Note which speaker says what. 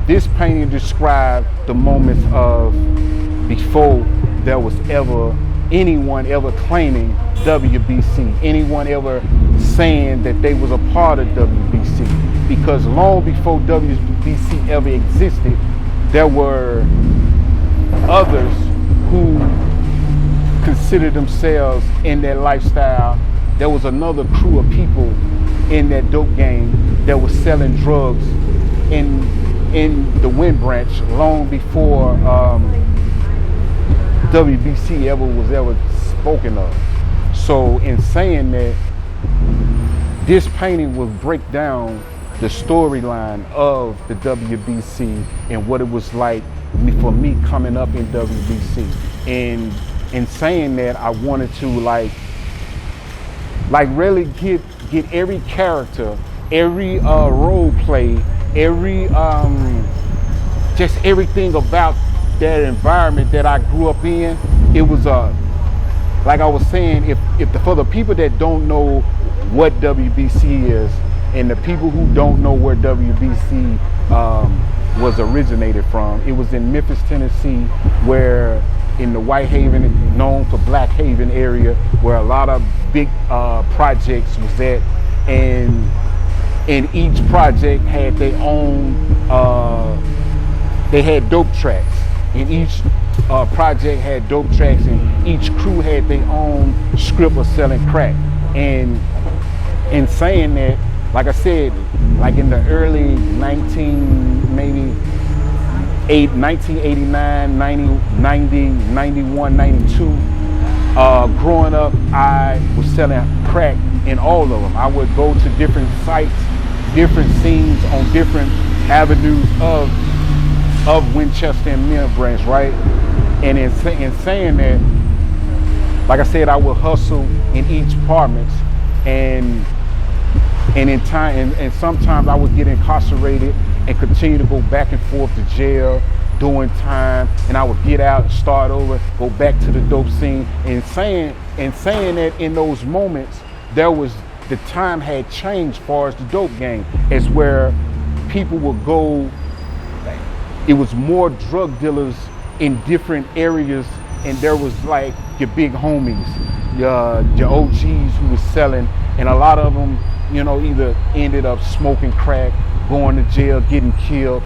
Speaker 1: This painting described the moments of before there was ever anyone ever claiming WBC, anyone ever saying that they was a part of WBC. Because long before WBC ever existed, there were others who considered themselves in that lifestyle. There was another crew of people in that dope game that was selling drugs in the Wind Branch long before WBC was ever spoken of. So in saying that, this painting will break down the storyline of the WBC and what it was like for me coming up in WBC. And in saying that, I wanted to like really get every character, every role play, every just everything about that environment that I grew up in. It was like I was saying, for the people that don't know what WBC is, and the people who don't know where WBC was originated from, it was in Memphis, Tennessee, where in the Whitehaven, known for Black Haven area, where a lot of big projects was at, and each project had their own, they had dope tracks, and each project had dope tracks, and each crew had their own script of selling crack. And in saying that, like I said, like in the early 1989, 90, 91, 92, growing up, I was selling crack in all of them. I would go to different sites, different scenes on different avenues of Winchester and Mill Branch, right? And in saying that, like I said, I would hustle in each apartment, and in time, and sometimes I would get incarcerated and continue to go back and forth to jail, doing time, and I would get out and start over, go back to the dope scene. And saying that in those moments, the time had changed as far as the dope game. It's where people would go, it was more drug dealers in different areas, and there was like your big homies, your OGs who was selling, and a lot of them, you know, either ended up smoking crack, going to jail, getting killed.